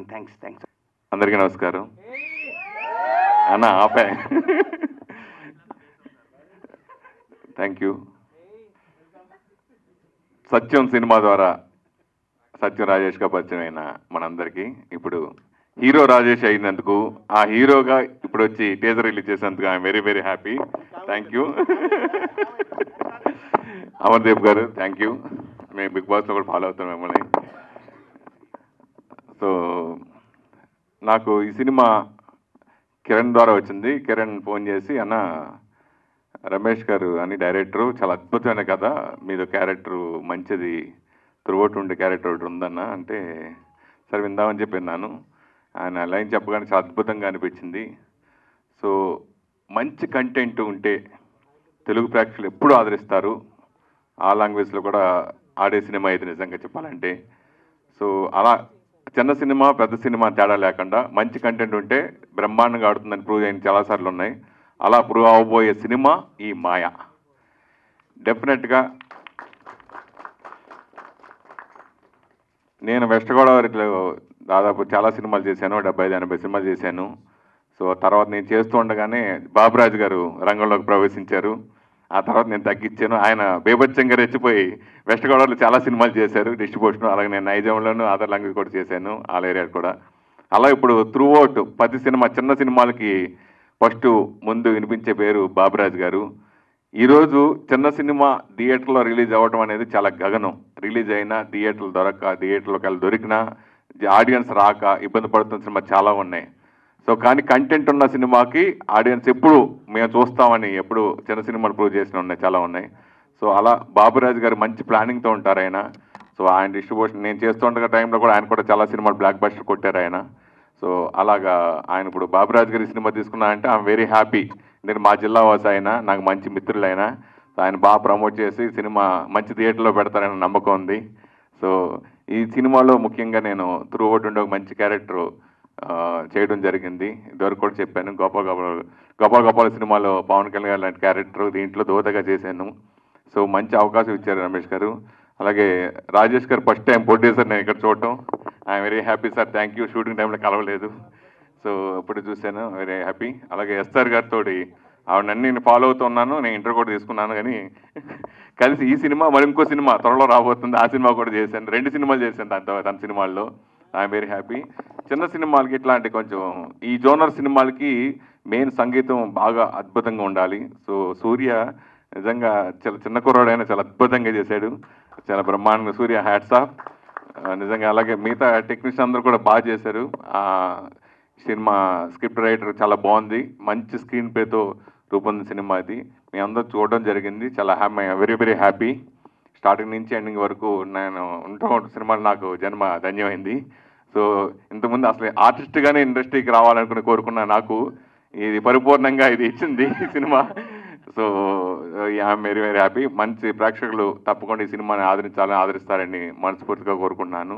Thanks. అందరికీ నమస్కారం. అన్న ఆపే. Thank you. సత్యం సినిమా ద్వారా సత్యం రాజేష్గా పరిచయం అయిన మనందరికీ ఇప్పుడు హీరో రాజేష్ అయినందుకు, ఆ హీరోగా ఇప్పుడు వచ్చి టీజర్ రిలీజ్ చేసినందుకు I'm very very happy. Thank you. Amardeep గారు థ్యాంక్ యూ. మేము బిగ్ బాస్లో కూడా ఫాలో అవుతాం మిమ్మల్ని. సో నాకు ఈ సినిమా కిరణ్ ద్వారా వచ్చింది. కిరణ్ ఫోన్ చేసి, అన్న రమేష్ గారు అని డైరెక్టరు, చాలా అద్భుతమైన కథ, మీదో క్యారెక్టరు మంచిది, త్రూఅవుట్ ఉండే క్యారెక్టర్ ఒకటి ఉందన్న అంటే, సరే విందామని చెప్పి విన్నాను. ఆయన లైన్ చెప్పగానే చాలా అద్భుతంగా అనిపించింది. సో మంచి కంటెంట్ ఉంటే తెలుగు ప్రేక్షకులు ఎప్పుడూ ఆదరిస్తారు. ఆ లాంగ్వేజ్లో కూడా ఆడే సినిమా ఇది నిజంగా చెప్పాలంటే. సో అలా చిన్న సినిమా పెద్ద సినిమా తేడా లేకుండా మంచి కంటెంట్ ఉంటే బ్రహ్మాండంగా ఆడుతుందని ప్రూవ్ అయిన చాలాసార్లు ఉన్నాయి. అలా ప్రూవ్ అవ్వబోయే సినిమా ఈ మాయ. డెఫినెట్గా నేను వెస్ట్ గోదావరిలో దాదాపు చాలా సినిమాలు చేశాను, 75-80 సినిమాలు చేశాను. సో తర్వాత నేను చేస్తూ ఉండగానే బాబురాజు గారు రంగంలోకి ప్రవేశించారు. ఆ తర్వాత నేను తగ్గించాను. ఆయన బేభత్సంగా రెచ్చిపోయి వెస్ట్ గోదావరిలో చాలా సినిమాలు చేశారు డిస్ట్రిబ్యూషన్. అలాగే నేను నైజాంలోను అదర్ లాంగ్వేజ్ కూడా చేశాను, ఆల్ ఏరియా కూడా. అలా ఇప్పుడు త్రూఅవుట్ 10 సినిమా చిన్న సినిమాలకి ఫస్ట్ ముందు వినిపించే పేరు బాబురాజు గారు. ఈరోజు చిన్న సినిమా థియేటర్లో రిలీజ్ అవ్వడం అనేది చాలా గగనం. రిలీజ్ అయినా థియేటర్లు థియేటర్లోకి వెళ్ళి దొరికినా ఆడియన్స్ రాక ఇబ్బంది పడుతున్న సినిమా చాలా ఉన్నాయి. సో కానీ కంటెంట్ ఉన్న సినిమాకి ఆడియన్స్ ఎప్పుడు మేము చూస్తామని ఎప్పుడు చిన్న సినిమాలు ప్రూవ్ చేసిన ఉన్నాయి, చాలా ఉన్నాయి. సో అలా బాబురాజు గారు మంచి ప్లానింగ్తో ఉంటారు ఆయన. సో ఆయన డిస్ట్రిబ్యూషన్ నేను చేస్తుండగా టైంలో కూడా ఆయన కూడా చాలా సినిమాలు బ్లాక్ బస్టర్ కొట్టారు ఆయన. సో అలాగా ఆయన ఇప్పుడు బాబురాజు గారి సినిమా తీసుకున్నారంటే ఐఎమ్ వెరీ హ్యాపీ. నేను మా జిల్లా వాసి ఆయన, నాకు మంచి మిత్రులు ఆయన. ఆయన బాగా ప్రమోట్ చేసి సినిమా మంచి థియేటర్లో పెడతారని నమ్మకం ఉంది. సో ఈ సినిమాలో ముఖ్యంగా నేను త్రూఅవుట్ ఉండే ఒక మంచి క్యారెక్టర్ చేయడం జరిగింది. ఇదివరకు కూడా చెప్పాను, గోపాల సినిమాలో పవన్ కళ్యాణ్ గారు లాంటి క్యారెక్టర్ దీంట్లో దోతగా చేశాను. సో మంచి అవకాశం ఇచ్చారు రమేష్ గారు. అలాగే రాజేష్ గారు ఫస్ట్ టైం ప్రొడ్యూసర్ నేను ఇక్కడ చూడటం I'm very happy sir. Thank you. Shooting టైంలో కలవలేదు, సో ఇప్పుడు చూశాను, వెరీ హ్యాపీ. అలాగే ఎస్ఆర్ గారితో ఆవిడన్నీ నేను ఫాలో అవుతున్నాను, నేను ఇంటర్వ్యూ కూడా తీసుకున్నాను. కానీ కలిసి ఈ సినిమా మరి ఇంకో సినిమా త్వరలో రాబోతుంది, ఆ సినిమా కూడా చేశాను. 2 సినిమాలు చేశాను తన సినిమాల్లో. I'm very happy. చిన్న సినిమాలకి ఇట్లాంటి కొంచెం ఈ జోనర్ సినిమాలకి మెయిన్ సంగీతం బాగా అద్భుతంగా ఉండాలి. సో సూర్య నిజంగా చాలా చిన్న కుర్రాడైనా చాలా అద్భుతంగా చేశాడు, చాలా బ్రహ్మాండంగా. సూర్య హ్యాట్స్ ఆఫ్ నిజంగా. అలాగే మిగతా టెక్నీషియన్ అందరూ కూడా బాగా చేశారు. సినిమా స్క్రిప్ట్ రైటర్ చాలా బాగుంది, మంచి స్క్రీన్ ప్లేతో రూపొందిన సినిమా ఇది. మీ అందరూ చూడడం జరిగింది, చాలా వెరీ వెరీ హ్యాపీ. స్టార్టింగ్ నుంచి ఎండింగ్ వరకు నేను ఉంటూ సినిమాలు నాకు జన్మ ధన్యమైంది. సో ఇంతకుముందు అసలు ఆర్టిస్ట్గానే ఇండస్ట్రీకి రావాలనుకుని కోరుకున్న నాకు ఇది పరిపూర్ణంగా ఇది ఇచ్చింది ఈ cinema. So I'm very very happy. మంచి ప్రేక్షకులు తప్పకుండా ఈ సినిమాని ఆదరిస్తారని మనస్ఫూర్తిగా కోరుకుంటున్నాను.